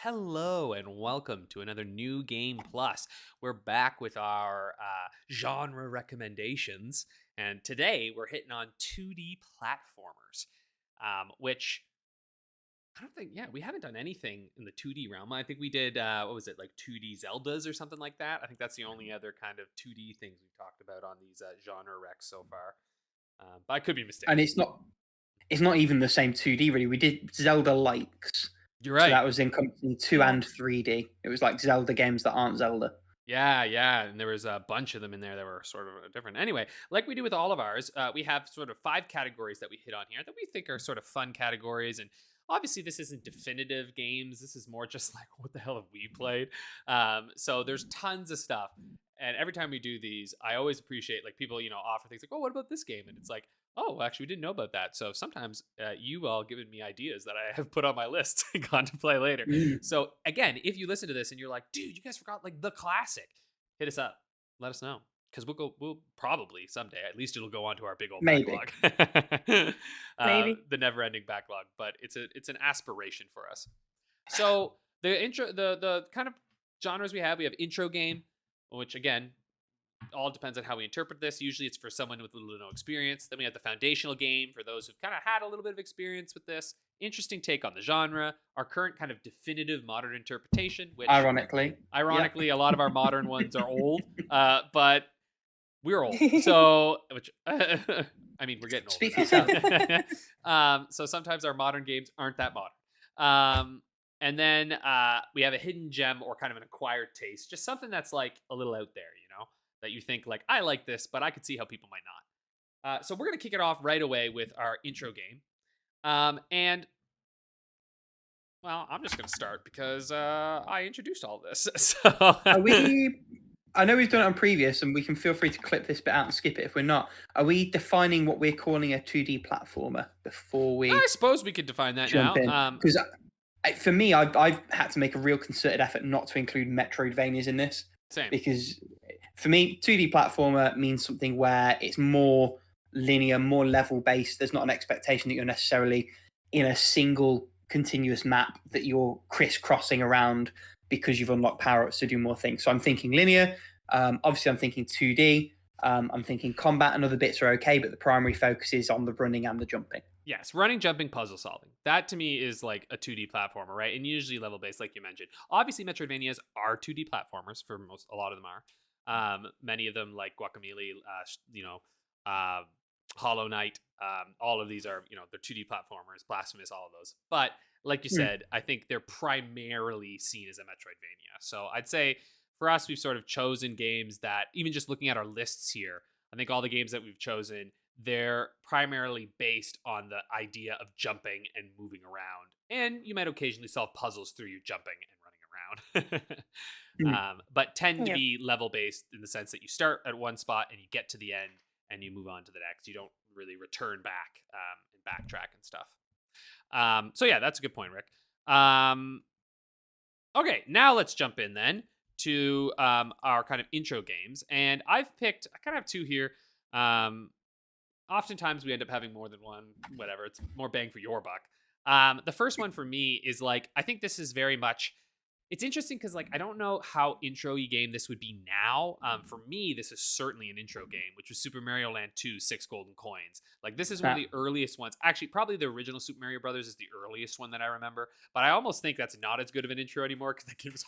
Hello and welcome to another New Game Plus. We're back with our genre recommendations, and today we're hitting on 2D platformers, which I don't think, we haven't done anything in the 2D realm. I think we did, what was it, like 2D Zeldas or something like that? I think that's the only other kind of 2D things we've talked about on these genre recs so far. But I could be And mistaken. it's not even the same 2D really. We did Zelda likes. You're So right. that was encompassing 2 and 3D. It was like Zelda games that aren't Zelda. Yeah, and there was a bunch of them in there that were sort of different. Anyway, like we do with all of ours, we have sort of five categories that we hit on here that we think are sort of fun categories. And obviously, this isn't definitive games. This is more just like, what the hell have we played? So there's tons of stuff. And every time we do these, I always appreciate like people, offer things like, oh, what about this game? And it's like, oh, well, actually, we didn't know about that. So sometimes you all given me ideas that I have put on my list and gone to play later. Mm, So again, if you listen to this and you're like, dude, you guys forgot like the classic, hit us up. Let us know. Because we'll probably someday, at least it'll go onto our big old maybe. backlog, Maybe. the never-ending backlog. But it's an aspiration for us. So the kind of genres we have intro game, which again all depends on how we interpret this. Usually it's for someone with little to no experience. Then we have the foundational game for those who've kind of had a little bit of experience with this. Interesting take on the genre. Our current kind of definitive modern interpretation, which Ironically. Yeah. ironically, a lot of our modern ones are old, but we're old. So, which, I mean, we're getting Speak for older yourself. now. So sometimes our modern games aren't that modern. And then we have a hidden gem or kind of an acquired taste, just something that's like a little out there, that you think like, I like this, but I could see how people might not. So we're going to kick it off right away with our intro game. And well, I'm just going to start because I introduced all of this. So Are we I know we've done it on previous and we can feel free to clip this bit out and skip it if we're not. Are we defining what we're calling a 2D platformer before I we suppose we could define that jump now. in? Because for me, I've had to make a real concerted effort not to include Metroidvanias in this. Same. Because for me, 2D platformer means something where it's more linear, more level based. There's not an expectation that you're necessarily in a single continuous map that you're crisscrossing around because you've unlocked power ups to do more things. So I'm thinking linear. Obviously, I'm thinking 2D. I'm thinking combat and other bits are okay, but the primary focus is on the running and the jumping. Yes, running, jumping, puzzle solving. That to me is like a 2D platformer, right? And usually level based, like you mentioned. Obviously, Metroidvanias are 2D platformers for a lot of them are. Many of them, like Guacamelee, uh, Hollow Knight, all of these are, they're 2D platformers, Blasphemous, all of those. But like you Mm. said, I think they're primarily seen as a Metroidvania. So I'd say for us, we've sort of chosen games that, even just looking at our lists here, I think all the games that we've chosen, they're primarily based on the idea of jumping and moving around. And you might occasionally solve puzzles through you jumping and running around. Mm. But tend to Yeah. be level based in the sense that you start at one spot and you get to the end and you move on to the next. You don't really return back and backtrack and stuff. So yeah, that's a good point, Rick. Okay, now let's jump in then to our kind of intro games. And I kind of have two here. Oftentimes we end up having more than one, whatever. It's more bang for your buck. The first one for me is like, I think this is very much, it's interesting because like, I don't know how intro-y game this would be now. For me, this is certainly an intro game, which was Super Mario Land 2, 6 Golden Coins. Like this is one of the earliest ones. Actually, probably the original Super Mario Brothers is the earliest one that I remember. But I almost think that's not as good of an intro anymore because that game was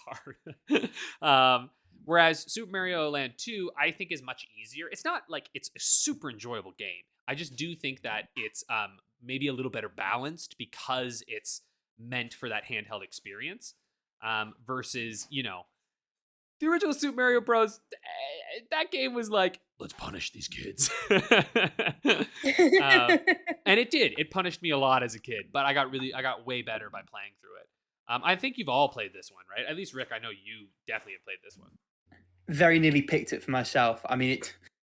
hard. Whereas Super Mario Land 2, I think is much easier. It's not like it's a super enjoyable game. I just do think that it's maybe a little better balanced because it's meant for that handheld experience versus, the original Super Mario Bros. That game was like, let's punish these kids. And it did. It punished me a lot as a kid, but I got way better by playing through it. I think you've all played this one, right? At least Rick, I know you definitely have played this one. Very nearly picked it for myself. I mean,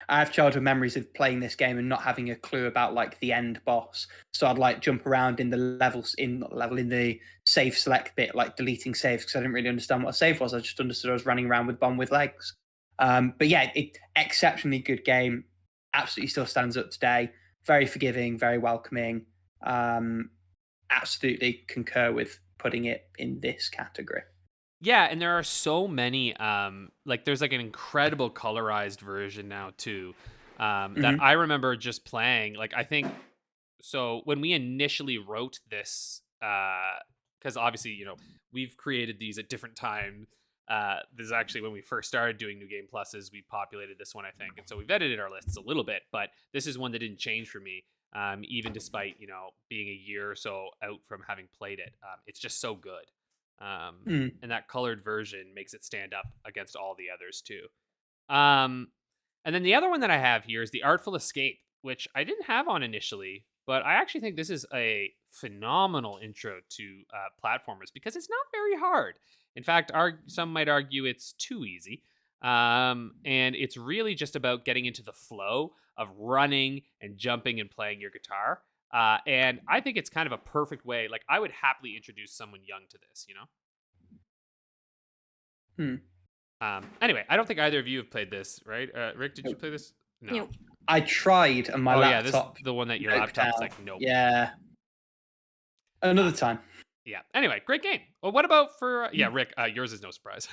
I have childhood memories of playing this game and not having a clue about like the end boss. So I'd like jump around in the levels in not the level in the save select bit, like deleting saves because I didn't really understand what a save was. I just understood I was running around with bomb with legs. But yeah, exceptionally good game. Absolutely still stands up today. Very forgiving, very welcoming. Absolutely concur with putting it in this category. Yeah, and there are so many like there's like an incredible colorized version now too. That I remember just playing. Like I think so when we initially wrote this because obviously, you know, we've created these at different times. This is actually when we first started doing New Game Pluses, we populated this one, I think. And so we've edited our lists a little bit, but this is one that didn't change for me. Even despite, you know, being a year or so out from having played it. It's just so good. And that colored version makes it stand up against all the others too. And then the other one that I have here is the Artful Escape, which I didn't have on initially, but I actually think this is a phenomenal intro to platformers because it's not very hard. In fact, some might argue it's too easy. And it's really just about getting into the flow of running and jumping and playing your guitar. And I think it's kind of a perfect way. Like, I would happily introduce someone young to this, you know? Anyway, I don't think either of you have played this, right? Rick, did you play this? No. Nope. I tried, and my laptop. Yeah, this is the one that your broke laptop's down. like, nope. Yeah. Another time. Yeah. Anyway, great game. Well, what about for Rick? Yours is no surprise.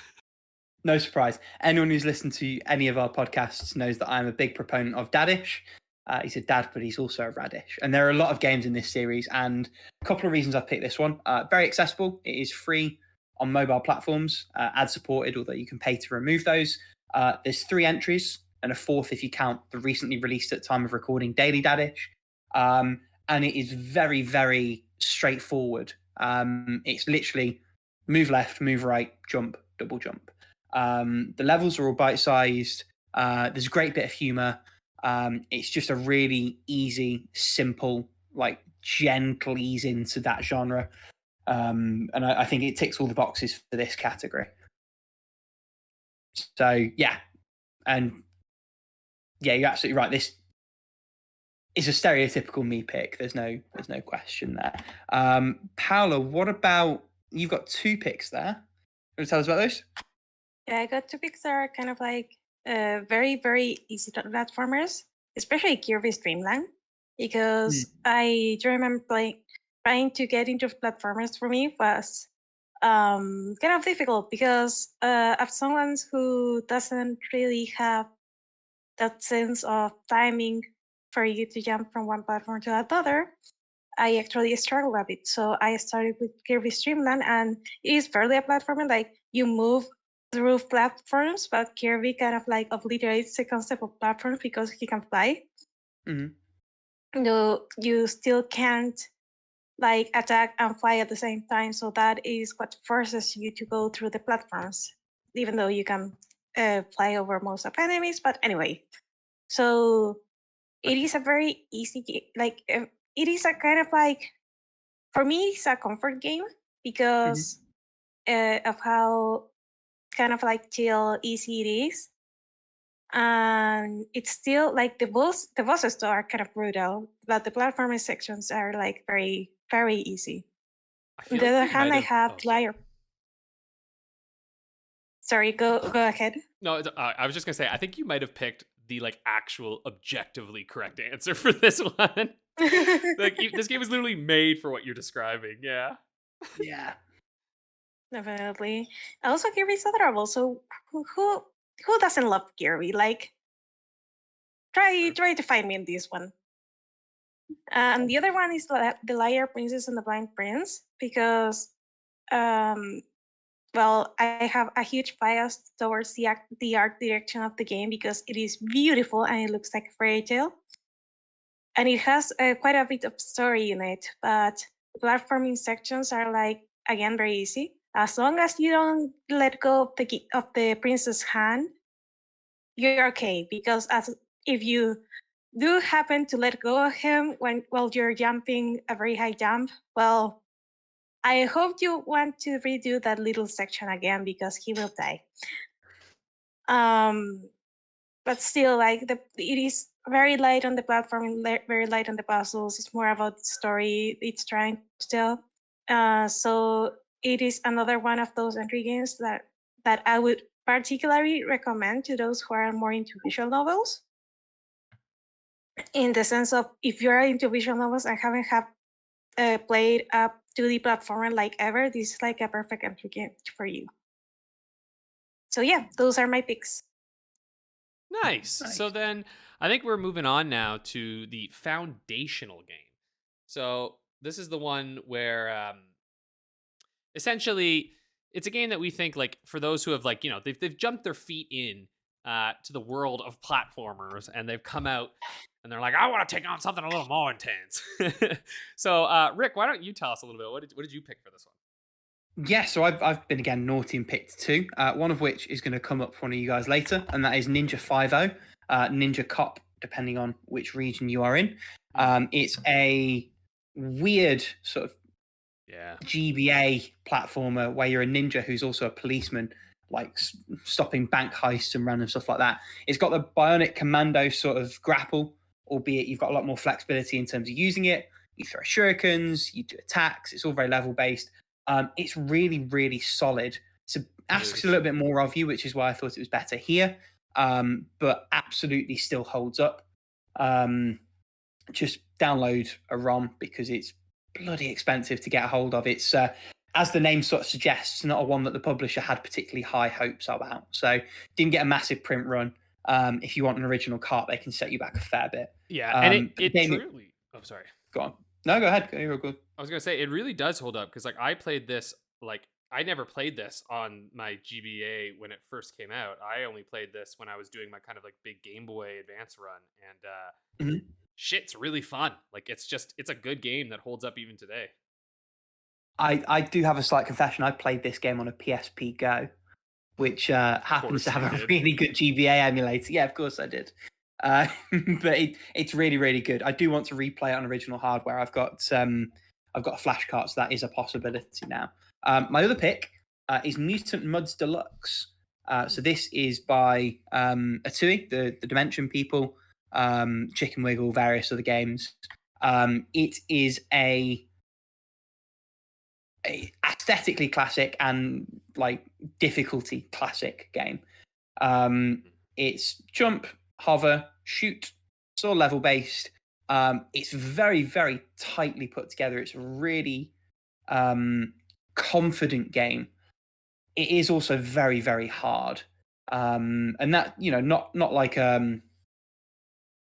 No surprise. Anyone who's listened to any of our podcasts knows that I'm a big proponent of Daddish. He's a dad, but he's also a radish. And there are a lot of games in this series, and a couple of reasons I've picked this one. Very accessible. It is free on mobile platforms, ad supported, although you can pay to remove those. There's 3 entries and a 4th if you count the recently released at time of recording Daily Daddish. And it is very, very straightforward. It's literally move left, move right, jump, double jump. The levels are all bite-sized. There's a great bit of humor. It's just a really easy, simple, like gentle ease into that genre. And I think it ticks all the boxes for this category. So yeah, and yeah, you're absolutely right. This is a stereotypical me pick. There's no question there. Paula, what about you've got 2 picks there? Want to tell us about those? Yeah, I got 2 picks that are kind of like very, very easy platformers, especially Kirby's Dream Land, because I do remember trying to get into platformers for me was kind of difficult because of someone who doesn't really have that sense of timing for you to jump from one platform to another. I actually struggle a bit. So I started with Kirby's Dream Land, and it is barely a platformer. Like, you move through platforms, but Kirby kind of like obliterates the concept of platforms because he can fly. No, you still can't like attack and fly at the same time. So that is what forces you to go through the platforms, even though you can fly over most of enemies. But anyway, so it is a very easy game. Like, it is a kind of like, for me, it's a comfort game because of how kind of like chill, easy it is. And it's still like the bosses though are kind of brutal, but the platforming sections are like very, very easy. On the other hand, I have Liar. Sorry, go ahead. No, I was just gonna say, I think you might have picked the like actual objectively correct answer for this one. Like, this game is literally made for what you're describing. Yeah. Yeah. Definitely. Also, Kirby's adorable. So who doesn't love Kirby? Like, try to find me in this one. And the other one is the Liar Princess and the Blind Prince, because well, I have a huge bias towards the art direction of the game because it is beautiful and it looks like a fairy tale. And it has quite a bit of story in it, but platforming sections are like, again, very easy. As long as you don't let go of the prince's hand, you're okay. Because if you do happen to let go of him while you're jumping a very high jump, well, I hope you want to redo that little section again because he will die. But still, like, it is very light on the platform, very light on the puzzles. It's more about the story it's trying to tell. So it is another one of those entry games that I would particularly recommend to those who are more into visual novels. In the sense of, if you are into visual novels and haven't played up 2D platformer like ever, this is like a perfect entry game for you. So yeah, those are my picks. Nice. So then I think we're moving on now to the foundational game. So this is the one where essentially it's a game that we think, like, for those who have, like, they've jumped their feet in to the world of platformers, and they've come out and they're like, I want to take on something a little more intense. So Rick, why don't you tell us a little bit, what did you pick for this one? Yeah, so I've been again naughty and picked two. One of which is going to come up for one of you guys later, and that is Ninja 5.0, Ninja Cop, depending on which region you are in. It's a weird sort of GBA platformer where you're a ninja who's also a policeman, like stopping bank heists and random stuff like that. It's got the Bionic Commando sort of grapple, albeit you've got a lot more flexibility in terms of using it. You throw shurikens, you do attacks. It's all very level based. It's really, really solid. So asks a little bit more of you, which is why I thought it was better here. But absolutely still holds up. Just download a ROM because it's bloody expensive to get a hold of. It's as the name sort of suggests, not a one that the publisher had particularly high hopes about. So didn't get a massive print run. If you want an original cart, they can set you back a fair bit. Yeah, and it truly. Oh, sorry. Go on. No, go ahead. You're good. I was gonna say it really does hold up because, like, I played this. Like, I never played this on my GBA when it first came out. I only played this when I was doing my kind of like big Game Boy Advance run, and shit's really fun. Like, it's a good game that holds up even today. I do have a slight confession. I played this game on a PSP Go, which happens to have a really good GBA emulator. Yeah, of course I did. But it's really, really good. I do want to replay it on original hardware. I've got a flash cart, so that is a possibility now. My other pick is Mutant Mudds Deluxe. So this is by Atui, the Dimension people, Chicken Wiggle, various other games. It is a aesthetically classic and like difficulty classic game. It's jump, hover, shoot, it's all level based. It's very, very tightly put together. It's a really confident game. It is also very, very hard. And that, not like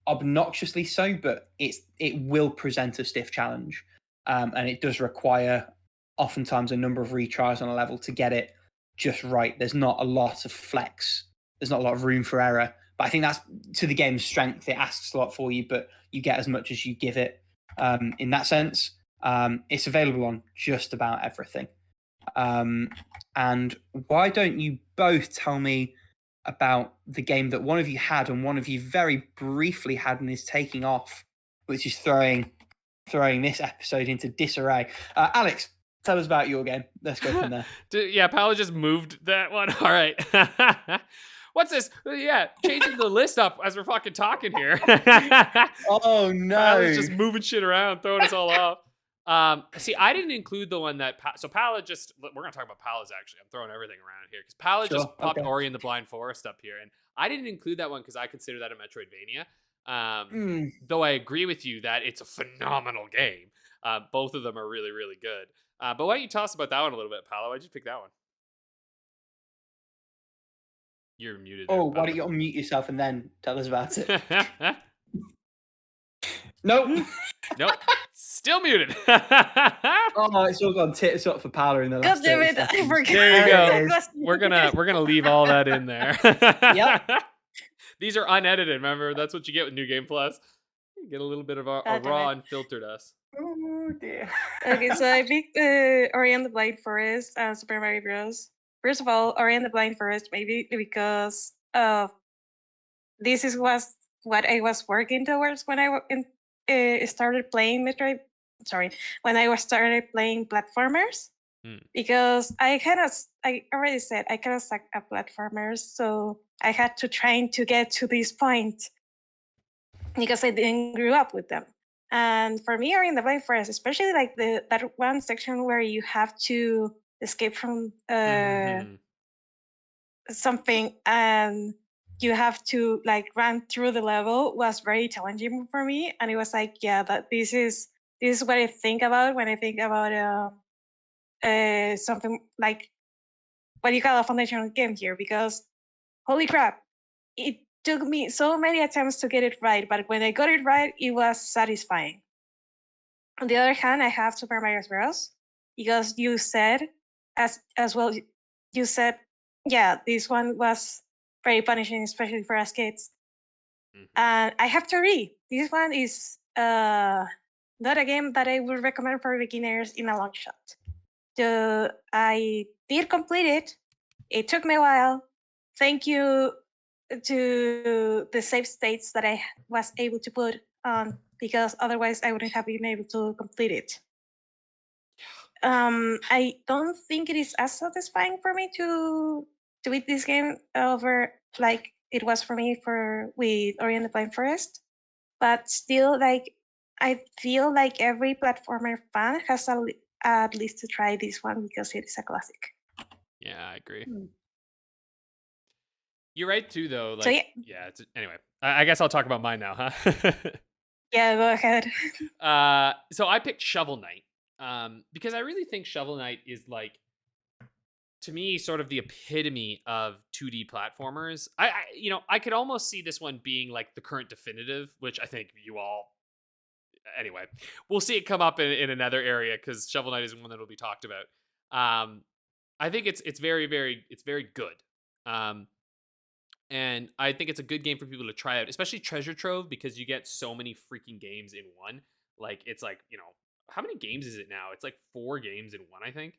obnoxiously so, but it will present a stiff challenge. And it does require oftentimes a number of retries on a level to get it just right. There's not a lot of flex. There's not a lot of room for error. But I think that's to the game's strength. It asks a lot for you, but you get as much as you give it in that sense. It's available on just about everything. And why don't you both tell me about the game that one of you had and one of you very briefly had and is taking off, which is throwing this episode into disarray. Alex, tell us about your game. Let's go from there. Yeah, Paula just moved that one. All right. What's this? Yeah, changing the list up as we're fucking talking here. Oh, no. Paula's just moving shit around, throwing us all off. See, I didn't include the one that... So Paula just... We're going to talk about Paula's, actually. I'm throwing everything around here. Because Paula just popped Ori and the Blind Forest up here. And I didn't include that one because I consider that a Metroidvania. Though I agree with you that it's a phenomenal game. Both of them are really, really good. But why don't you tell us about that one a little bit, Paula? Why'd you pick that one? You're muted. Oh, why don't you unmute yourself and then tell us about it? Nope. Nope. Still muted. Oh, it's all gone tits up for Paula in the last. God damn it! I forgot. There you go. We're gonna leave all that in there. Yep. These are unedited. Remember, that's what you get with New Game Plus. You get a little bit of a raw unfiltered us. Oh dear. Okay, so I picked Ori and the Blind Forest and Super Mario Bros. First of all, Ori and the Blind Forest, maybe because this was what I was working towards when I started playing Metroid. Sorry, when I started playing platformers, because I already said I kind of suck at platformers, so I had to try to get to this point because I didn't grow up with them. And for me, Ori and the Blind Forest, especially like that one section where you have to escape from something and you have to like run through the level, was very challenging for me. And it was like, yeah, that this is this is what I think about when I think about something like what you call a foundational game here, because holy crap, it took me so many attempts to get it right, but when I got it right, it was satisfying. On the other hand, I have Super Mario Bros. Because you said, as well, you said, yeah, this one was very punishing, especially for us kids. And I have to agree, this one is not a game that I would recommend for beginners in a long shot. I did complete it. It took me a while. Thank you to the save states that I was able to put on, because otherwise I wouldn't have been able to complete it. I don't think it is as satisfying for me to beat this game over like it was for me with Ori and the Blind Forest, but still, like, I feel like every platformer fan has at least to try this one because it is a classic. Yeah, I agree. You're right too, though. Like, So yeah. Anyway, I guess I'll talk about mine now, huh? yeah, go ahead. So I picked Shovel Knight, because I really think Shovel Knight is like, to me, sort of the epitome of 2D platformers. I could almost see this one being like the current definitive, which I think you all. Anyway, we'll see it come up in another area because Shovel Knight is one that will be talked about. I think it's very good. And I think it's a good game for people to try out, especially Treasure Trove, because you get so many freaking games in one. Like, it's like, how many games is it now? It's like 4 games in one, I think.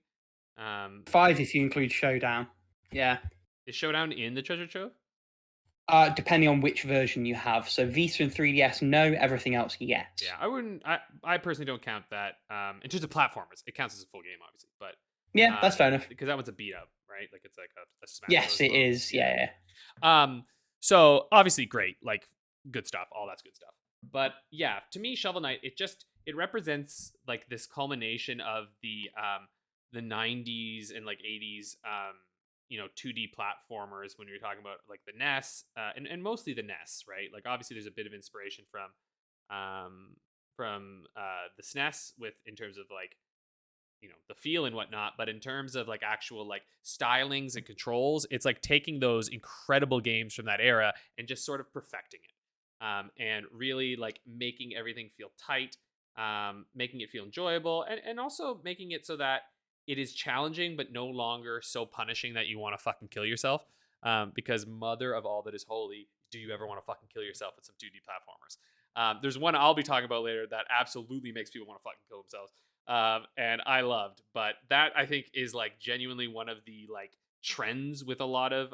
5 if you include Showdown. Yeah. Is Showdown in the Treasure Trove? Depending on which version you have. So Vita and 3DS, no. Everything else, yes. Yeah, I personally don't count that. In terms of platformers, it counts as a full game, obviously. But yeah, that's fair enough. Because that one's a beat up, right? Like, it's like a smash. Yes, it is. Yeah. So obviously great, like, good stuff, all that's good stuff. But yeah, to me, Shovel Knight, it represents like this culmination of the 90s and like 80s 2D platformers, when you're talking about like the NES, and mostly the NES, right? Like, obviously there's a bit of inspiration from the SNES in terms of like, the feel and whatnot, but in terms of like actual like stylings and controls, it's like taking those incredible games from that era and just sort of perfecting it, and really like making everything feel tight, making it feel enjoyable, and also making it so that it is challenging but no longer so punishing that you want to fucking kill yourself, because mother of all that is holy, do you ever want to fucking kill yourself with some 2D platformers? There's one I'll be talking about later that absolutely makes people want to fucking kill themselves. And I loved, but that I think is like genuinely one of the like trends with a lot of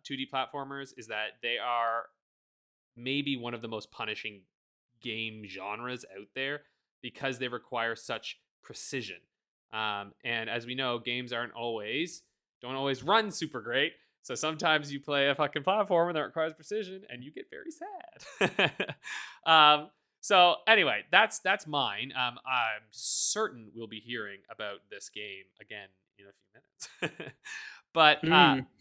2D platformers, is that they are maybe one of the most punishing game genres out there because they require such precision. And as we know, games don't always run super great. So sometimes you play a fucking platformer that requires precision and you get very sad. So anyway, that's mine. I'm certain we'll be hearing about this game again in a few minutes. But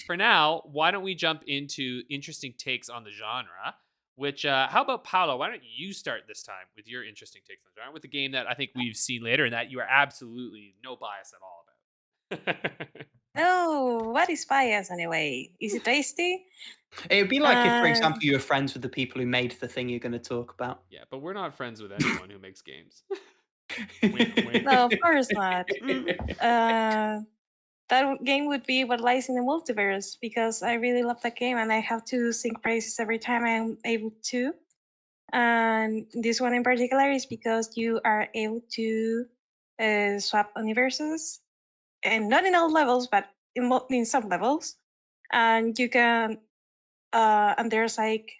for now, why don't we jump into interesting takes on the genre? Which, how about Paula? Why don't you start this time with your interesting takes on the genre, with a game that I think we've seen later and that you are absolutely no bias at all about? Oh, what is bias anyway? Is it tasty? It would be like if, for example, you were friends with the people who made the thing you're going to talk about. Yeah, but we're not friends with anyone who makes games. Wink, wink. No, of course not. That game would be What Lies in the Multiverse, because I really love that game and I have to sing praises every time I'm able to. And this one in particular is because you are able to swap universes, and not in all levels, but in some levels. And you can, and there's like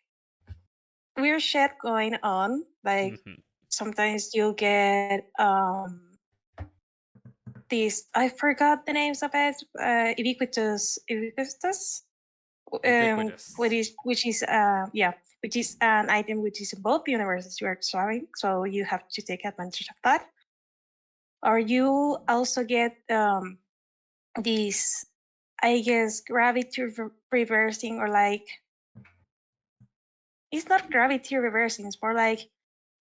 weird shit going on. Like sometimes you'll get these, I forgot the names of it, ubiquitous, which is an item which is in both universes you are swapping, so you have to take advantage of that. Or you also get these, I guess, gravity reversing, or like, it's not gravity reversing, it's more like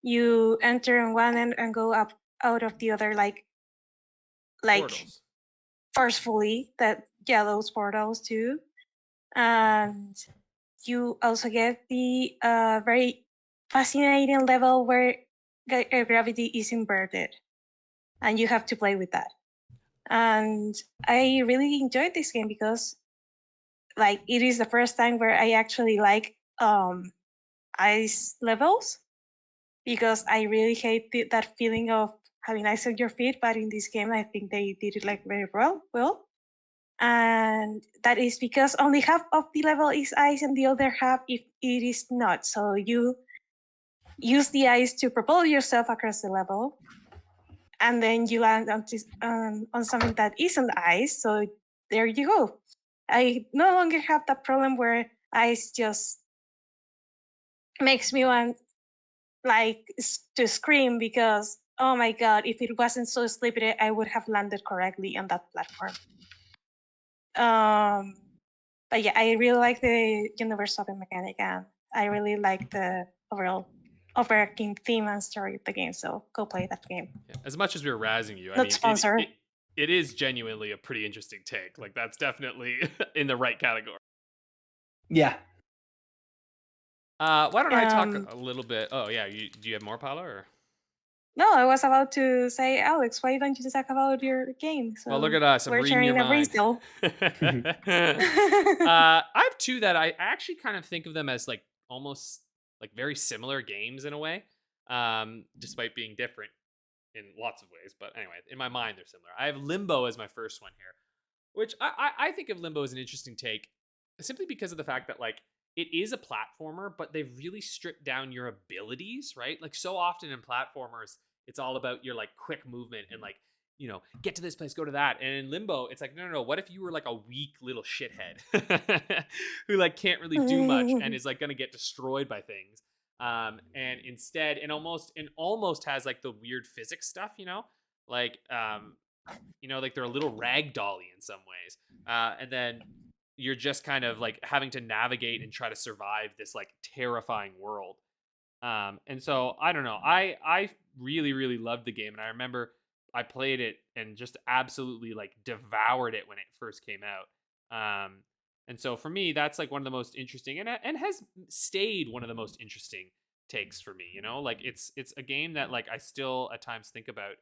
you enter in one end and go up out of the other like Portals. forcefully those portals too. And you also get the very fascinating level where gravity is inverted, and you have to play with that. And I really enjoyed this game because like it is the first time where I actually like ice levels, because I really hate that feeling of having ice on your feet. But in this game, I think they did it like very well. And that is because only half of the level is ice and the other half if it is not. So you use the ice to propel yourself across the level, and then you land on something that isn't ice. So there you go. I no longer have that problem where ice just makes me want like to scream, because oh my god, if it wasn't so slippery, I would have landed correctly on that platform. But yeah, I really like the universe of the mechanic, and I really like the overall overarching theme and story of the game. So go play that game. Yeah. As much as we were razzing you, I Not mean, sponsor. it is genuinely a pretty interesting take. Like that's definitely in the right category. Yeah. Why don't I talk a little bit? Oh yeah, do you have more, Paula? Or? No, I was about to say, Alex, why don't you talk about your game? So well, look at us. I'm we're reading your sharing a brain mind. still. I have two that I actually kind of think of them as like almost like very similar games in a way, despite being different in lots of ways. But anyway, in my mind, they're similar. I have Limbo as my first one here, which I think of Limbo as an interesting take, simply because of the fact that like it is a platformer, but they've really stripped down your abilities, right? Like so often in platformers, it's all about your like quick movement and like, you know, get to this place, go to that. And in Limbo, it's like, no. What if you were like a weak little shithead who like can't really do much and is like gonna get destroyed by things? And instead, and almost has like the weird physics stuff, like like they're a little ragdolly in some ways. And then you're just kind of like having to navigate and try to survive this like terrifying world. And so I don't know. I really really loved the game, and I remember I played it and just absolutely like devoured it when it first came out. And so for me, that's like one of the most interesting, and has stayed one of the most interesting takes for me. Like it's a game that like I still at times think about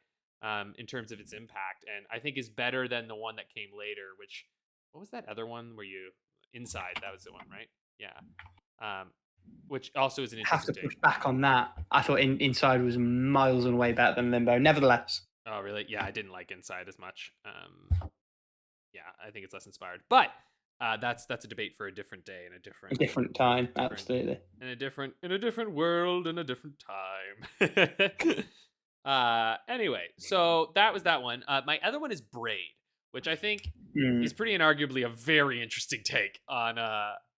in terms of its impact, and I think is better than the one that came later. Which what was that other one where you Inside? That was the one, right? Yeah. Which also is an interesting Have to push back on that. I thought Inside was miles and away better than Limbo. Nevertheless. Oh, really? Yeah, I didn't like Inside as much. Yeah, I think it's less inspired. But that's a debate for a different day and a different time. Absolutely. In a different world and a different time. Anyway, so that was that one. My other one is Braid, which I think is pretty inarguably a very interesting take on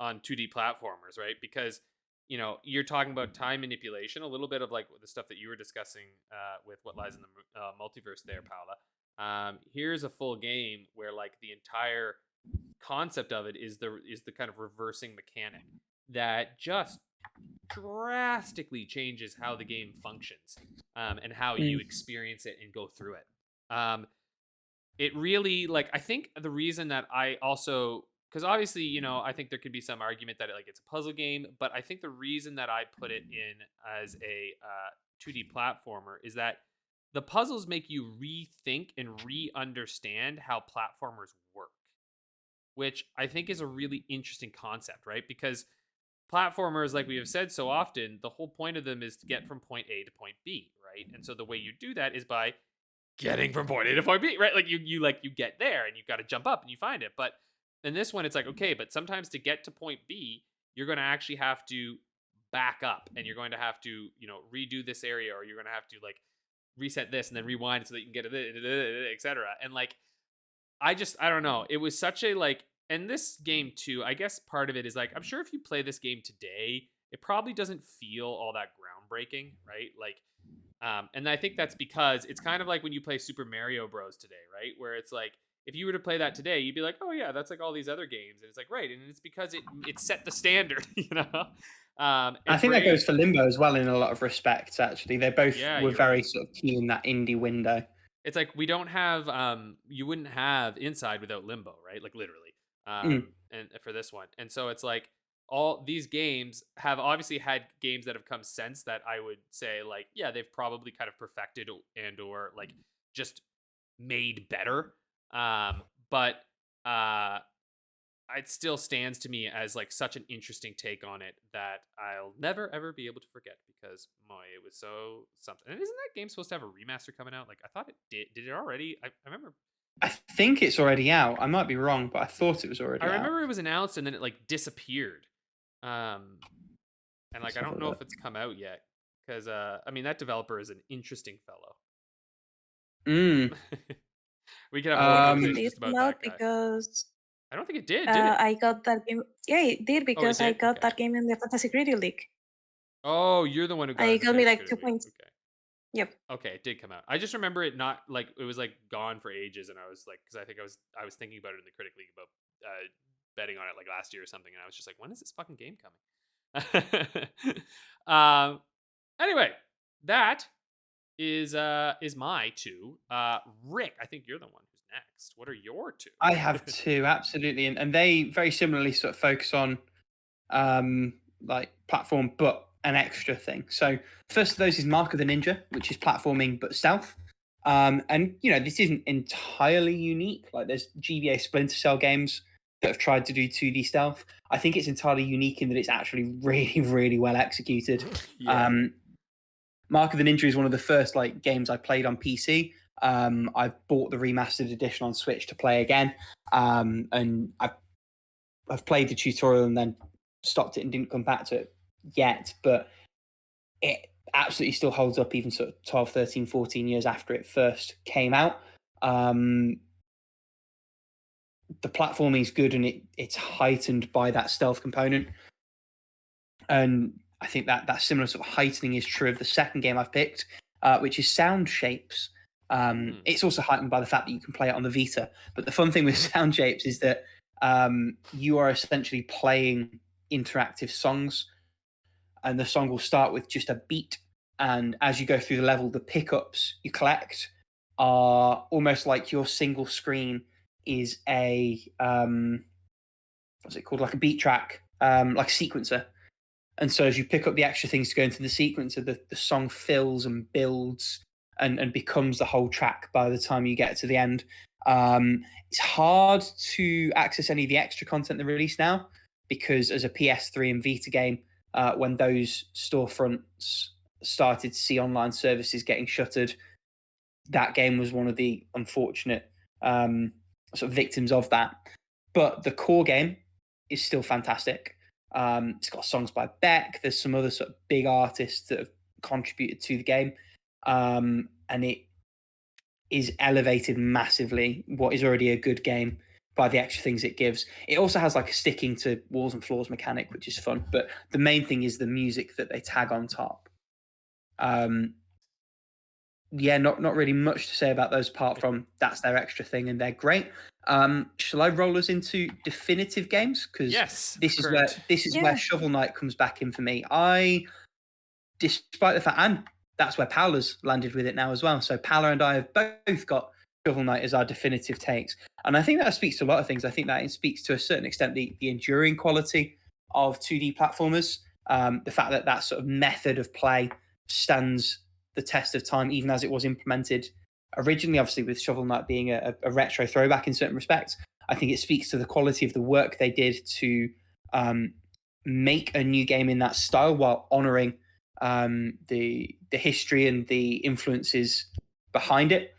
2D platformers, right? Because you're talking about time manipulation, a little bit of like the stuff that you were discussing with What Lies in the Multiverse there, Paula. Here's a full game where like the entire concept of it is the kind of reversing mechanic that just drastically changes how the game functions and how you experience it and go through it. It really like I think the reason that I also, because obviously I think there could be some argument that like it's a puzzle game, but I think the reason that I put it in as a 2D platformer is that the puzzles make you rethink and re-understand how platformers work, which I think is a really interesting concept, right? Because platformers, like we have said so often, the whole point of them is to get from point A to point B, right? And so the way you do that is by getting from point A to point B, right? Like you get there and you've got to jump up and you find it. But in this one, it's like, okay, but sometimes to get to point B, you're going to actually have to back up and you're going to have to, redo this area, or you're going to have to like reset this and then rewind it so that you can get it, etc. And like, I don't know. It was such a like, and this game too, I guess part of it is like, I'm sure if you play this game today, it probably doesn't feel all that groundbreaking, right? Like, and I think that's because it's kind of like when you play Super Mario Bros. Today, right? Where it's like, if you were to play that today, you'd be like, oh yeah, that's like all these other games, and it's like right, and it's because it set the standard, you know. I And think that Braid, goes for Limbo as well in a lot of respects. Actually, they both yeah, were you're very right. sort of key in that indie window. It's like we don't have you wouldn't have Inside without Limbo, right? Like literally. Mm. And for this one. And so it's like all these games have obviously had games that have come since that I would say like yeah, they've probably kind of perfected and or like just made better. But it still stands to me as like such an interesting take on it that I'll never ever be able to forget because boy, it was so something. And isn't that game supposed to have a remaster coming out? Like I thought it did. Did it already? I remember. I think it's already out. I might be wrong, but I thought it was I already out. remember it was announced and then it like disappeared. And like Let's I have don't a know look. if it's come out yet because I mean that developer is an interesting fellow. Mm. We could have a whole It conversation did just about come out that guy. because I don't think it did it? I got that game. Yeah, it did Oh, it because I did. got Okay. that game in the Fantasy Creator League. Oh, you're the one who got I it in the got me Fantasy like 2 Creator League. points. Okay. Yep. Okay, it did come out. I just remember it not like it was like gone for ages, and I was like, because I think I was thinking about it in the Critic League about betting on it like last year or something, and I was just like, when is this fucking game coming? Anyway, that is my two. Rick, I think you're the one who's next. What are your two? I have two, absolutely, and they very similarly sort of focus on like platform, but an extra thing. So first of those is Mark of the Ninja, which is platforming but stealth. And you know, this isn't entirely unique. Like there's GBA Splinter Cell games that have tried to do 2D stealth. I think it's entirely unique in that it's actually really, really well executed. Yeah. Mark of the Ninja is one of the first like games I played on PC. I've bought the remastered edition on Switch to play again, and I've played the tutorial and then stopped it and didn't come back to it yet, but it absolutely still holds up even sort of 12, 13, 14 years after it first came out. The platforming is good and it's heightened by that stealth component. And I think that similar sort of heightening is true of the second game I've picked, which is Sound Shapes. It's also heightened by the fact that you can play it on the Vita. But the fun thing with Sound Shapes is that you are essentially playing interactive songs, and the song will start with just a beat. And as you go through the level, the pickups you collect are almost like your single screen is a what's it called, like a beat track, like a sequencer. And so as you pick up the extra things to go into the sequencer, the song fills and builds and becomes the whole track by the time you get to the end. It's hard to access any of the extra content they release now because as a PS3 and Vita game, when those storefronts started to see online services getting shuttered, that game was one of the unfortunate sort of victims of that. But the core game is still fantastic. It's got songs by Beck. There's some other sort of big artists that have contributed to the game. And it is elevated massively what is already a good game by the extra things it gives. It also has like a sticking to walls and floors mechanic, which is fun. But the main thing is the music that they tag on top. Yeah, not really much to say about those apart from that's their extra thing and they're great. Shall I roll us into definitive games? Because Yes. this is where Shovel Knight comes back in for me. Despite the fact, and that's where Paula's landed with it now as well. So Paula and I have both got Shovel Knight as our definitive takes, and I think that speaks to a lot of things. I think that it speaks to a certain extent the enduring quality of 2D platformers, the fact that that sort of method of play stands the test of time, even as it was implemented originally, obviously with Shovel Knight being a retro throwback in certain respects. I think it speaks to the quality of the work they did to make a new game in that style while honoring the history and the influences behind it.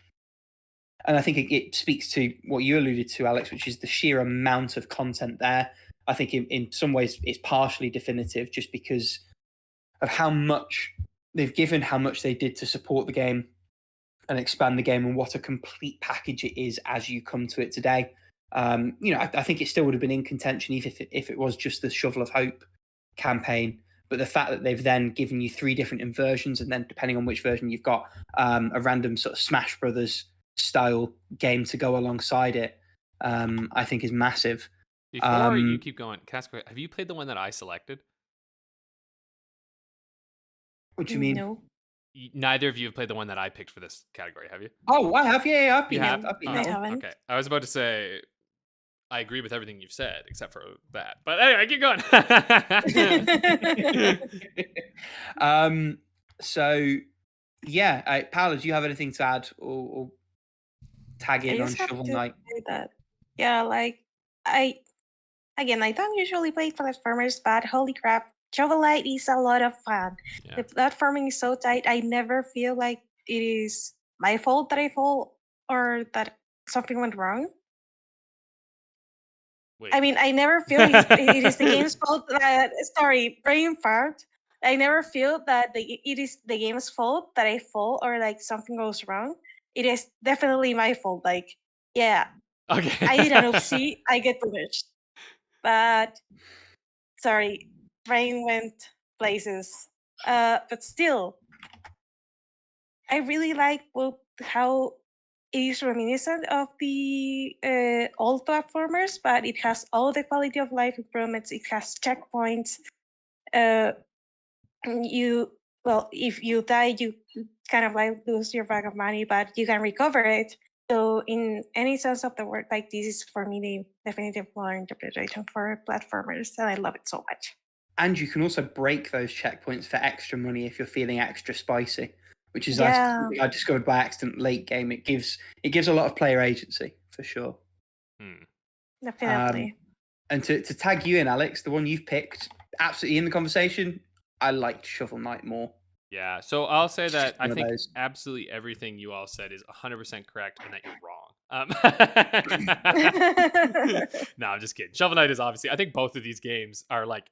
And I think it speaks to what you alluded to, Alex, which is the sheer amount of content there. I think in some ways it's partially definitive just because of how much they've given, how much they did to support the game and expand the game, and what a complete package it is as you come to it today. I think it still would have been in contention if it was just the Shovel of Hope campaign. But the fact that they've then given you 3 different inversions, and then depending on which version you've got, a random sort of Smash Brothers style game to go alongside it, I think is massive. Before you keep going, can I ask, have you played the one that I selected? What do you mean? No. Neither of you have played the one that I picked for this category, have you? Oh, I have. Yeah, I've been. You have? I've been Oh, that I one. haven't. okay. I was about to say I agree with everything you've said except for that. But anyway, keep going. So yeah, Paula, do you have anything to add or tag I in on just have Shovel to Knight? say that, yeah, like I don't usually play platformers, but holy crap, Shovel Knight is a lot of fun. Yeah. The platforming is so tight. I never feel like it is my fault that I fall or that something went wrong. Wait. I mean, I never feel it is the game's fault that, sorry, brain fart. I never feel that it is the game's fault that I fall or like something goes wrong. It is definitely my fault. Like, yeah, Okay. I did an oopsie, I get punished. But sorry, brain went places. But still, I really like how it is reminiscent of the old platformers, but it has all the quality of life improvements. It has checkpoints. If you die, you kind of like lose your bag of money, but you can recover it. So, in any sense of the word, like this is for me the definitive more interpretation for platformers, and I love it so much. And you can also break those checkpoints for extra money if you're feeling extra spicy, which is Yeah, something I discovered by accident late game. It gives a lot of player agency for sure. definitely. And to tag you in, Alex, the one you've picked, absolutely in the conversation, I liked Shovel Knight more. Yeah. So I'll say that I One of think those. absolutely everything you all said is 100% correct and that you're wrong. No, I'm just kidding. Shovel Knight is obviously, I think both of these games are like,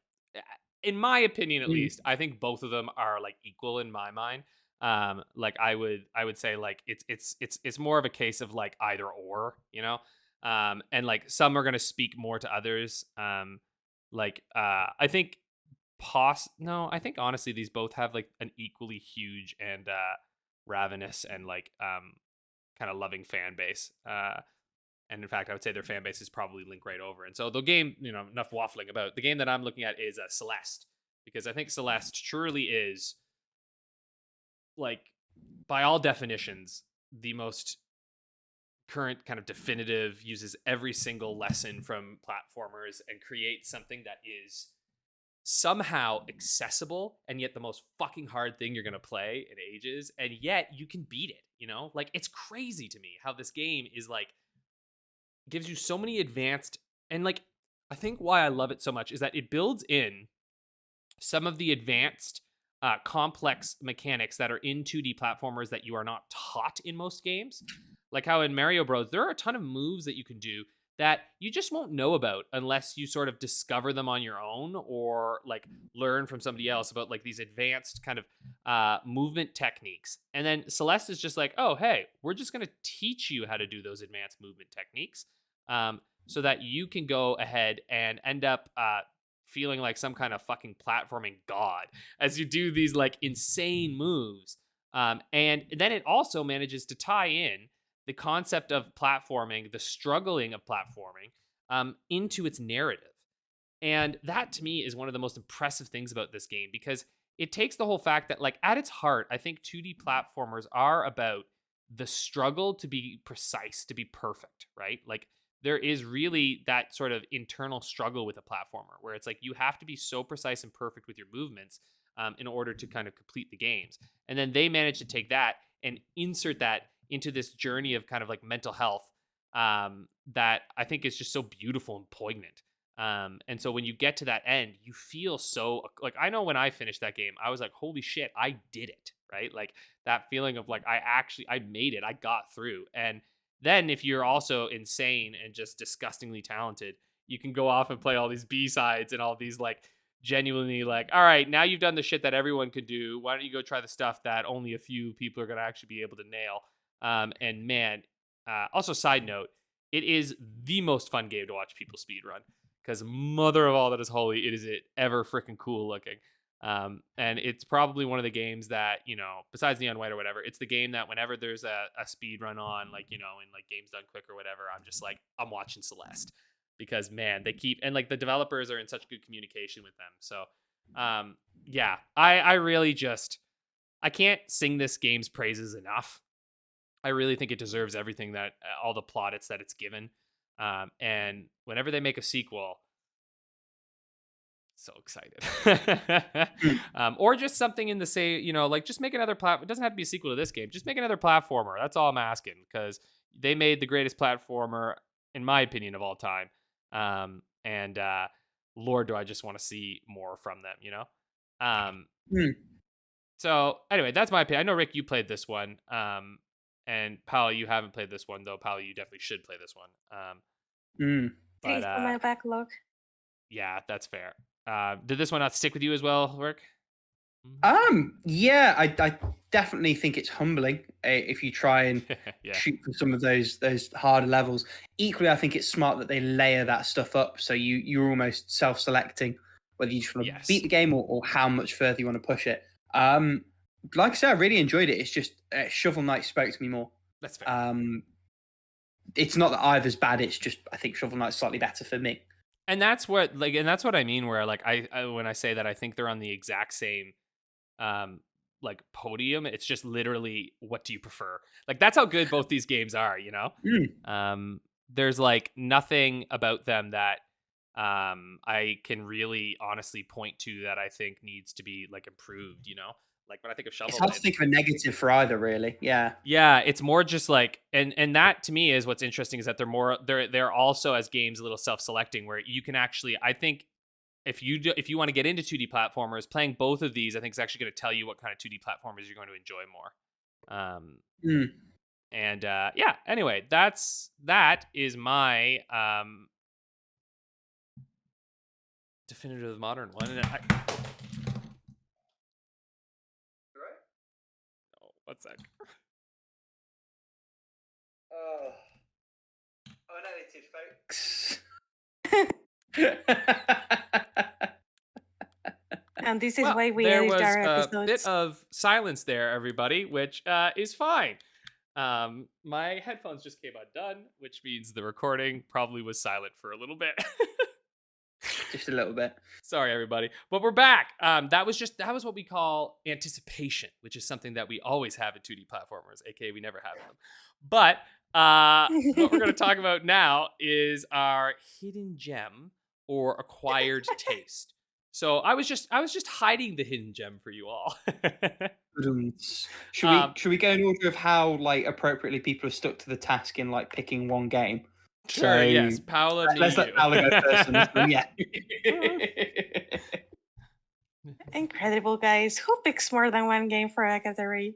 in my opinion at least, I think both of them are like equal in my mind. Like I would say like it's more of a case of like either or, you know. And like some are gonna speak more to others. I think no, I think honestly these both have like an equally huge and ravenous and like kind of loving fan base. And in fact, I would say their fan base is probably linked right over. And so the game, you know, enough waffling about the game that I'm looking at is Celeste, because I think Celeste truly is like by all definitions the most current kind of definitive, uses every single lesson from platformers and creates something that is somehow accessible and yet the most fucking hard thing you're going to play in ages, and yet you can beat it, you know? Like it's crazy to me how this game is like gives you so many advanced, and like I think why I love it so much is that it builds in some of the advanced complex mechanics that are in 2D platformers that you are not taught in most games. Like how in Mario Bros, there are a ton of moves that you can do that you just won't know about unless you sort of discover them on your own or like learn from somebody else about like these advanced kind of movement techniques. And then Celeste is just like, oh, hey, we're just going to teach you how to do those advanced movement techniques so that you can go ahead and end up feeling like some kind of fucking platforming god as you do these like insane moves. And then it also manages to tie in the concept of platforming, the struggling of platforming, into its narrative. And that to me is one of the most impressive things about this game because it takes the whole fact that, like, at its heart, I think 2D platformers are about the struggle to be precise, to be perfect, right? Like, there is really that sort of internal struggle with a platformer where it's like you have to be so precise and perfect with your movements in order to kind of complete the games. And then they manage to take that and insert that into this journey of kind of like mental health that I think is just so beautiful and poignant. And so when you get to that end, you feel so like, I know when I finished that game, I was like, holy shit, I did it. Right. Like that feeling of like, I made it, I got through. And then if you're also insane and just disgustingly talented, you can go off and play all these B-sides and all these like genuinely like, all right, now you've done the shit that everyone could do. Why don't you go try the stuff that only a few people are going to actually be able to nail? And man, also side note, it is the most fun game to watch people speedrun because mother of all that is holy, it is it ever freaking cool looking. And it's probably one of the games that, besides Neon White or whatever, it's the game that whenever there's a speed run on, like, in like Games Done Quick or whatever, I'm just like, I'm watching Celeste, because man, they keep, and like the developers are in such good communication with them. So, yeah, I really just, I can't sing this game's praises enough. I really think it deserves everything that, all the plaudits that it's given. And whenever they make a sequel, so excited. Or just something in the like just make another platform. It doesn't have to be a sequel to this game. Just make another platformer. That's all I'm asking, because they made the greatest platformer, in my opinion, of all time. And Lord, do I just want to see more from them, So anyway, that's my opinion. I know, Rick, you played this one. And Paula, you haven't played this one, though. Paula, you definitely should play this one. But It's on my backlog. yeah, that's fair. Did this one not stick with you as well, Rick? Yeah, I definitely think it's humbling if you try and shoot for some of those harder levels. Equally, I think it's smart that they layer that stuff up, so you're almost self-selecting whether you just want to beat the game or how much further you want to push it. Like I said, I really enjoyed it. It's just Shovel Knight spoke to me more. That's fair. It's not that either's bad. It's just I think Shovel Knight's slightly better for me. And that's what I mean. Where like I when I say that, I think they're on the exact same like podium. It's just literally, what do you prefer? Like, that's how good both these games are. There's like nothing about them that I can really honestly point to that I think needs to be like improved. Like when I think of Shovel It's Knight, hard to think of a negative for either, really. Yeah. Yeah, it's more just like, and that to me is what's interesting, is that they're also, as games, a little self-selecting, where you can actually, I think, if you want to get into 2D platformers, playing both of these, I think, is actually going to tell you what kind of 2D platformers you're going to enjoy more. And yeah, anyway, that is my definitive modern one. And one sec. Unedited, folks. And this is why we edit our episodes. There was a bit of silence there, everybody, which is fine. My headphones just came undone, which means the recording probably was silent for a little bit. Just a little bit. Sorry, everybody. But we're back. That was what we call anticipation, which is something that we always have at 2D platformers, aka we never have them. But what we're going to talk about now is our hidden gem or acquired taste. So I was just hiding the hidden gem for you all. Should we go in order of how like appropriately people have stuck to the task in like picking one game? Sure. Yes, Paula. Let's let Paula go first on this one. Yeah. Incredible, guys. Who picks more than one game for a category?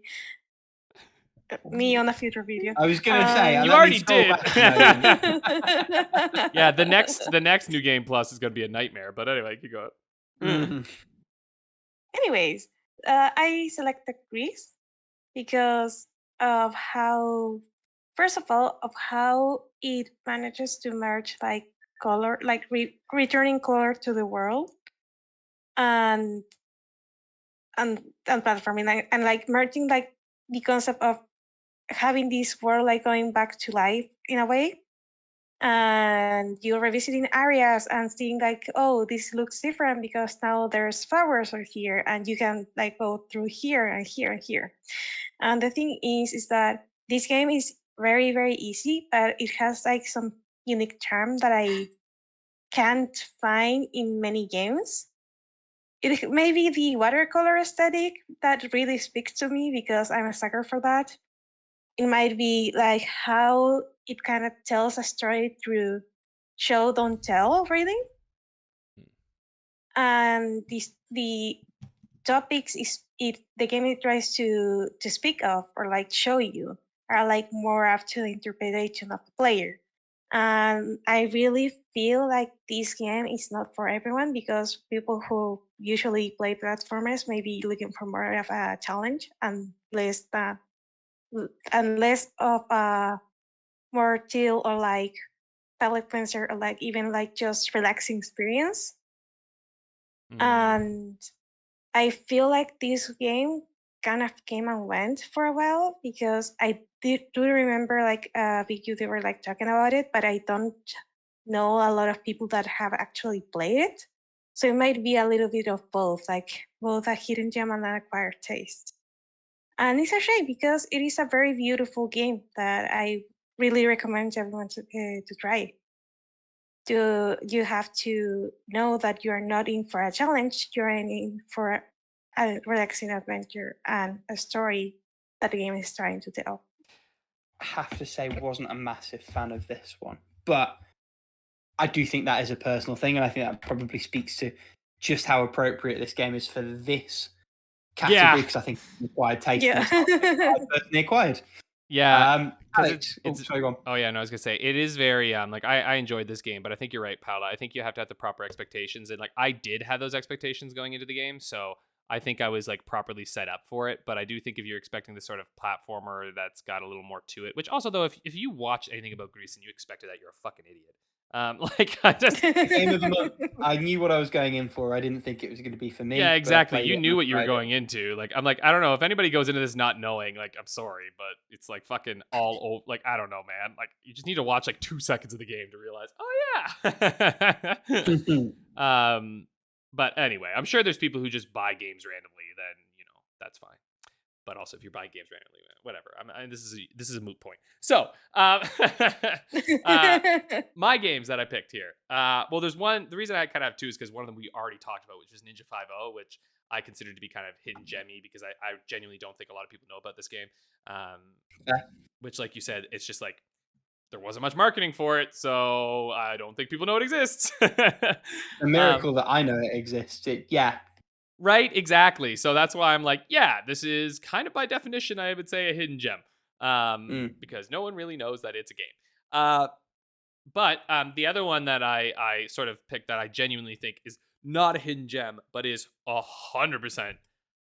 Me on a future video. I was gonna say you already did. Yeah, the next New Game Plus is gonna be a nightmare. But anyway, keep going. Anyways, I selected Greece because of how, first of all, of how it manages to merge like color, like returning color to the world, and platforming, and like merging like the concept of having this world like going back to life in a way, and you're revisiting areas and seeing like, oh, this looks different because now there's flowers over here, and you can like go through here and here and here. And the thing is that this game is very, very easy, but it has like some unique charm that I can't find in many games. It may be the watercolor aesthetic that really speaks to me because I'm a sucker for that. It might be like how it kind of tells a story through show don't tell, really. And the topics the game it tries to speak of or like show you are like more up to the interpretation of the player. And I really feel like this game is not for everyone, because people who usually play platformers may be looking for more of a challenge and less of a more chill or like palate cleanser or like even like just relaxing experience. And I feel like this game kind of came and went for a while because I do remember like a big YouTuber like talking about it, but I don't know a lot of people that have actually played it. So it might be a little bit of both, like both a hidden gem and an acquired taste. And it's a shame because it is a very beautiful game that I really recommend everyone to try. You have to know that you are not in for a challenge, you're in for a relaxing adventure and a story that the game is trying to tell. I have to say, wasn't a massive fan of this one, but I do think that is a personal thing, and I think that probably speaks to just how appropriate this game is for this category, because I think acquired taste Yeah. is I personally acquired. Yeah, Alex, sorry, go on. Oh yeah, no, I was gonna say it is very like I enjoyed this game, but I think you're right, Paula. I think you have to have the proper expectations, and like I did have those expectations going into the game, so I think I was like properly set up for it. But I do think if you're expecting this sort of platformer that's got a little more to it, which also though, if you watch anything about Greece and you expected that, you're a fucking idiot. Like I just Game of the month. I knew what I was going in for. I didn't think it was going to be for me. Yeah, but I exactly. played You it knew and what you were tried it. going into. Like, I'm like, I don't know if anybody goes into this not knowing. Like, I'm sorry, but it's like fucking all over. Like, I don't know, man. Like, you just need to watch like 2 seconds of the game to realize, oh yeah. But anyway, I'm sure there's people who just buy games randomly. Then that's fine. But also, if you're buying games randomly, whatever. This is a moot point. So, my games that I picked here. Well, there's one. The reason I kind of have two is because one of them we already talked about, which is Ninja 5.0, which I consider to be kind of hidden gemmy because I genuinely don't think a lot of people know about this game. Which, like you said, it's just like there wasn't much marketing for it, so I don't think people know it exists. A miracle that I know it exists. Yeah. Right, exactly. So that's why I'm like, yeah, this is kind of by definition, I would say, a hidden gem, because no one really knows that it's a game. But the other one that I sort of picked that I genuinely think is not a hidden gem, but is 100%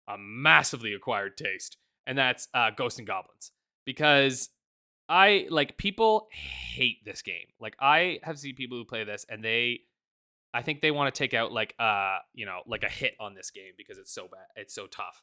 a massively acquired taste, and that's Ghosts and Goblins, because people hate this game. Like I have seen people who play this, and I think they want to take out like a hit on this game because it's so bad, it's so tough.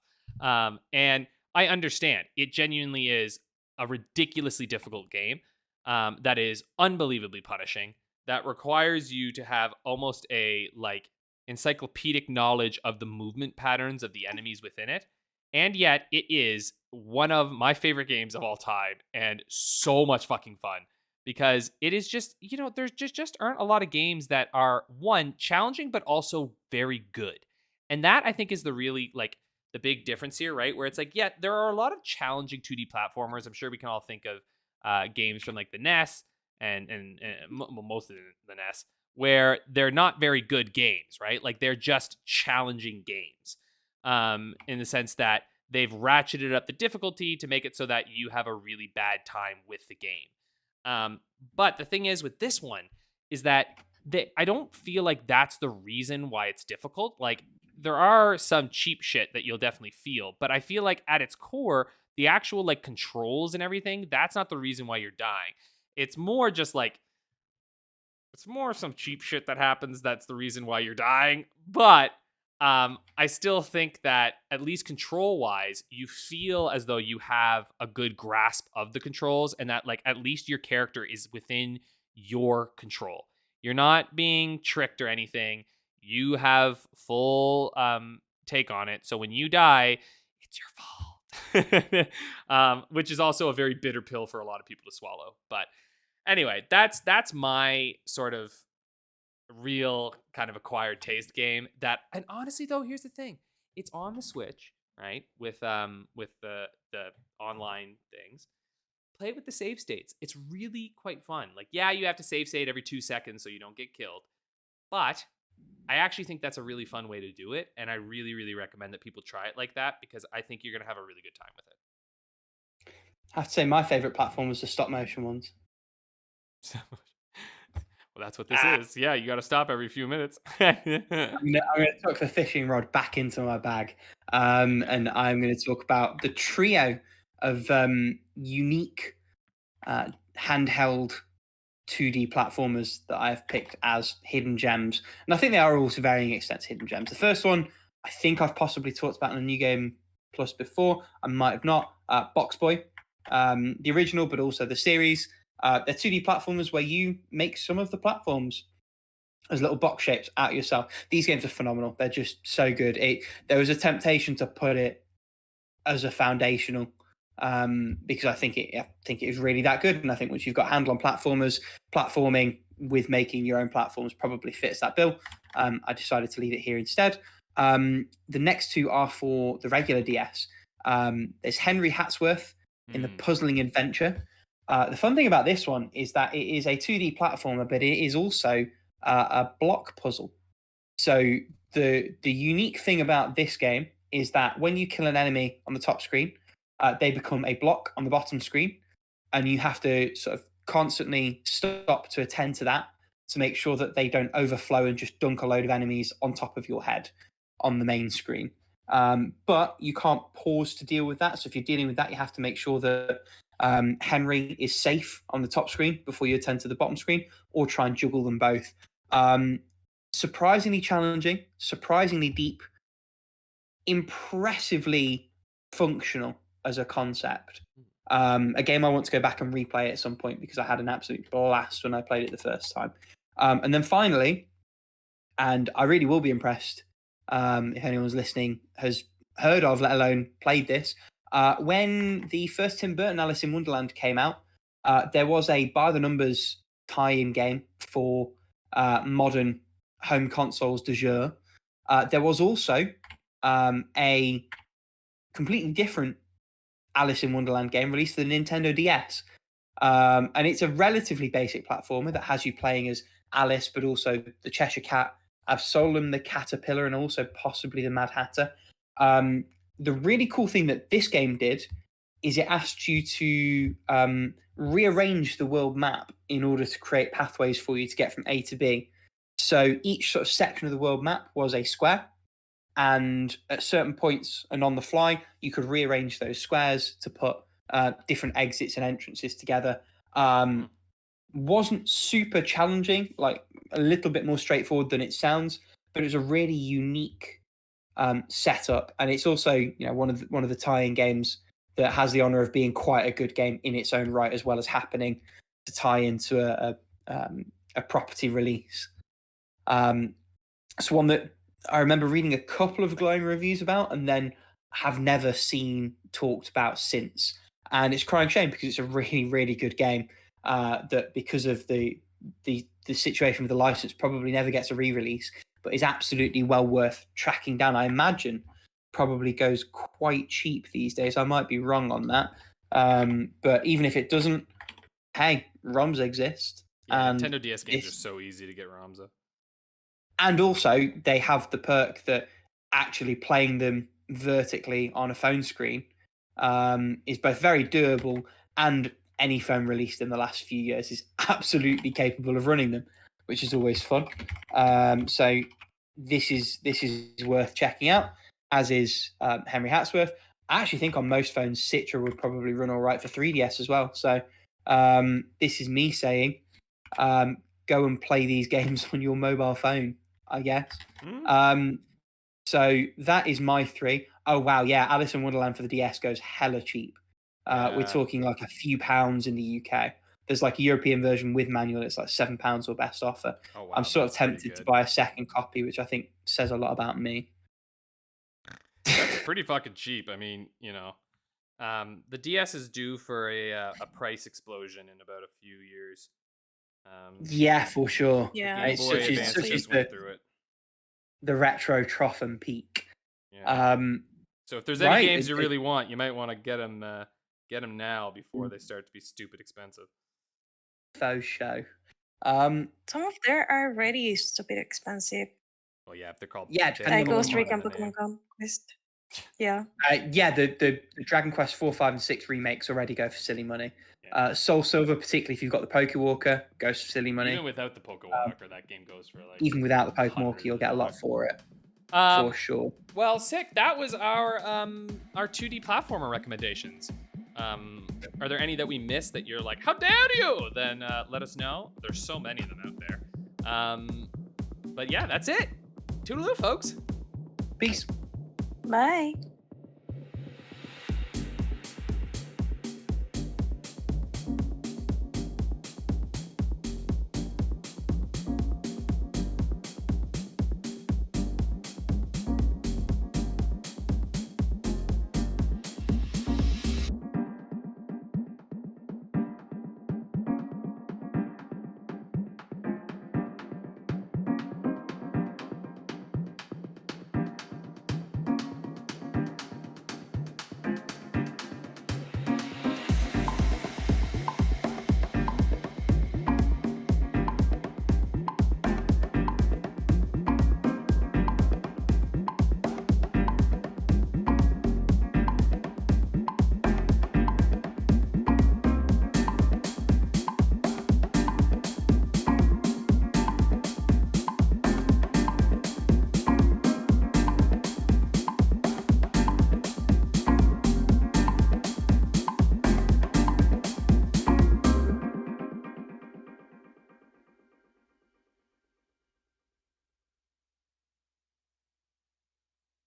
And I understand it genuinely is a ridiculously difficult game that is unbelievably punishing, that requires you to have almost a like encyclopedic knowledge of the movement patterns of the enemies within it. And yet it is one of my favorite games of all time and so much fucking fun. Because it is just, there's just aren't a lot of games that are, one, challenging, but also very good. And that, I think, is the really, like, the big difference here, right? Where it's like, yeah, there are a lot of challenging 2D platformers. I'm sure we can all think of games from, like, the NES and most of the NES, where they're not very good games, right? Like, they're just challenging games in the sense that they've ratcheted up the difficulty to make it so that you have a really bad time with the game. But the thing is with this one is that I don't feel like that's the reason why it's difficult. Like there are some cheap shit that you'll definitely feel, but I feel like at its core, the actual like controls and everything, that's not the reason why you're dying. It's more just like, it's more some cheap shit that happens. That's the reason why you're dying. But I still think that at least control wise, you feel as though you have a good grasp of the controls and that like at least your character is within your control. You're not being tricked or anything. You have full take on it. So when you die, it's your fault. Which is also a very bitter pill for a lot of people to swallow. But anyway, that's my sort of real kind of acquired taste game that, and honestly though, here's the thing, it's on the Switch, right, with the online things. Play with the save states. It's really quite fun. Like, yeah, you have to save state every 2 seconds so you don't get killed, but I actually think that's a really fun way to do it, and I really, really recommend that people try it like that because I think you're gonna have a really good time with it. I have to say my favorite platform was the stop motion ones. Well, that's what this is. Yeah, you got to stop every few minutes. I'm gonna tuck the fishing rod back into my bag, and I'm going to talk about the trio of unique handheld 2D platformers that I've picked as hidden gems, and I think they are all to varying extents hidden gems. The first one I think I've possibly talked about in a New Game Plus before. I might have not. Box Boy, the original, but also the series. They're 2D platformers where you make some of the platforms as little box shapes out yourself. These games are phenomenal. They're just so good. There was a temptation to put it as a foundational because I think it is really that good. And I think once you've got handle on platforming with making your own platforms probably fits that bill. I decided to leave it here instead. The next two are for the regular DS. There's Henry Hatsworth in the Puzzling Adventure. The fun thing about this one is that it is a 2D platformer, but it is also a block puzzle. So the unique thing about this game is that when you kill an enemy on the top screen, they become a block on the bottom screen, and you have to sort of constantly stop to attend to that to make sure that they don't overflow and just dunk a load of enemies on top of your head on the main screen. But you can't pause to deal with that. So if you're dealing with that, you have to make sure that Henry is safe on the top screen before you attend to the bottom screen, or try and juggle them both. Surprisingly challenging, surprisingly deep, impressively functional as a concept. A game I want to go back and replay at some point because I had an absolute blast when I played it the first time. And then finally, and I really will be impressed if anyone's listening has heard of, let alone played this, when the first Tim Burton Alice in Wonderland came out, there was a by the numbers tie-in game for modern home consoles de jour. There was also a completely different Alice in Wonderland game released for the Nintendo DS. And it's a relatively basic platformer that has you playing as Alice, but also the Cheshire Cat, Absolem the Caterpillar, and also possibly the Mad Hatter. The really cool thing that this game did is it asked you to rearrange the world map in order to create pathways for you to get from A to B. So each sort of section of the world map was a square, and at certain points and on the fly, you could rearrange those squares to put different exits and entrances together. Wasn't super challenging, like a little bit more straightforward than it sounds, but it was a really unique setup, and it's also one of the tie-in games that has the honor of being quite a good game in its own right, as well as happening to tie into a property release. It's one that I remember reading a couple of glowing reviews about, and then have never seen talked about since. And it's a crying shame because it's a really, really good game that, because of the situation with the license, probably never gets a re-release, but is absolutely well worth tracking down. I imagine probably goes quite cheap these days. I might be wrong on that. But even if it doesn't, hey, ROMs exist. Yeah, Nintendo DS games are so easy to get ROMs of. And also, they have the perk that actually playing them vertically on a phone screen is both very doable, and any phone released in the last few years is absolutely capable of running them, which is always fun. So this is worth checking out, as is Henry Hatsworth. I actually think on most phones, Citra would probably run all right for 3DS as well. So this is me saying, go and play these games on your mobile phone, I guess. So that is my three. Oh, wow. Yeah. Alice in Wonderland for the DS goes hella cheap. We're talking like a few pounds in the UK. There's like a European version with manual. It's like £7 or best offer. Oh, wow, I'm sort of tempted to buy a second copy, which I think says a lot about me. That's pretty fucking cheap. I mean, the DS is due for a price explosion in about a few years. Yeah, for sure. Yeah, Game Boy Advance just went through it. The retro trough and peak. Yeah. So if there's any games you really want, you might want to get them now before they start to be stupid expensive. Faux show. Some of them are already stupid expensive. Well, yeah, if they're called Ghost Recon Pokemon Conquest. Yeah. The Dragon Quest 4, 5, and 6 remakes already go for silly money. Yeah. Soul Silver, particularly if you've got the Pokewalker, goes for silly money. Even without the Pokewalker, that game goes for like. Even without the Pokewalker, you'll get a lot for it. For sure. Well, sick. That was our 2D platformer recommendations. Are there any that we missed that you're like, how dare you? Then let us know. There's so many of them out there. But yeah, that's it. Toodaloo, folks. Peace. Bye.